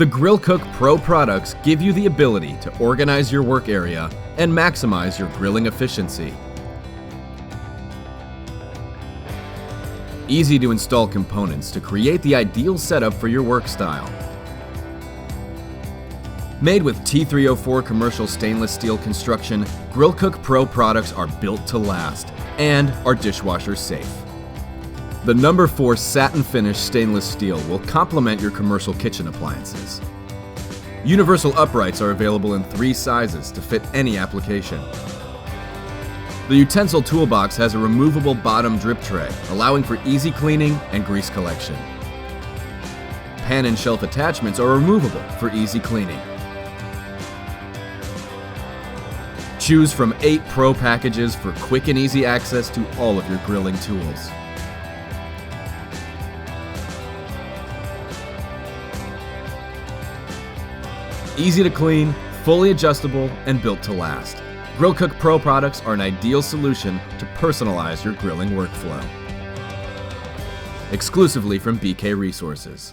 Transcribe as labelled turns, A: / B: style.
A: The GrillCook Pro products give you the ability to organize your work area and maximize your grilling efficiency. Easy to install components to create the ideal setup for your work style. Made with T304 commercial stainless steel construction, GrillCook Pro products are built to last and are dishwasher safe. The No. 4 satin finish stainless steel will complement your commercial kitchen appliances. Universal uprights are available in 3 sizes to fit any application. The Utensil Tool Box has a removable bottom drip tray, allowing for easy cleaning and grease collection. Pan and shelf attachments are removable for easy cleaning. Choose from 8 Pro packages for quick and easy access to all of your grilling tools. Easy to clean, fully adjustable, and built to last. GrillCook Pro products are an ideal solution to personalize your grilling workflow. Exclusively from BK Resources.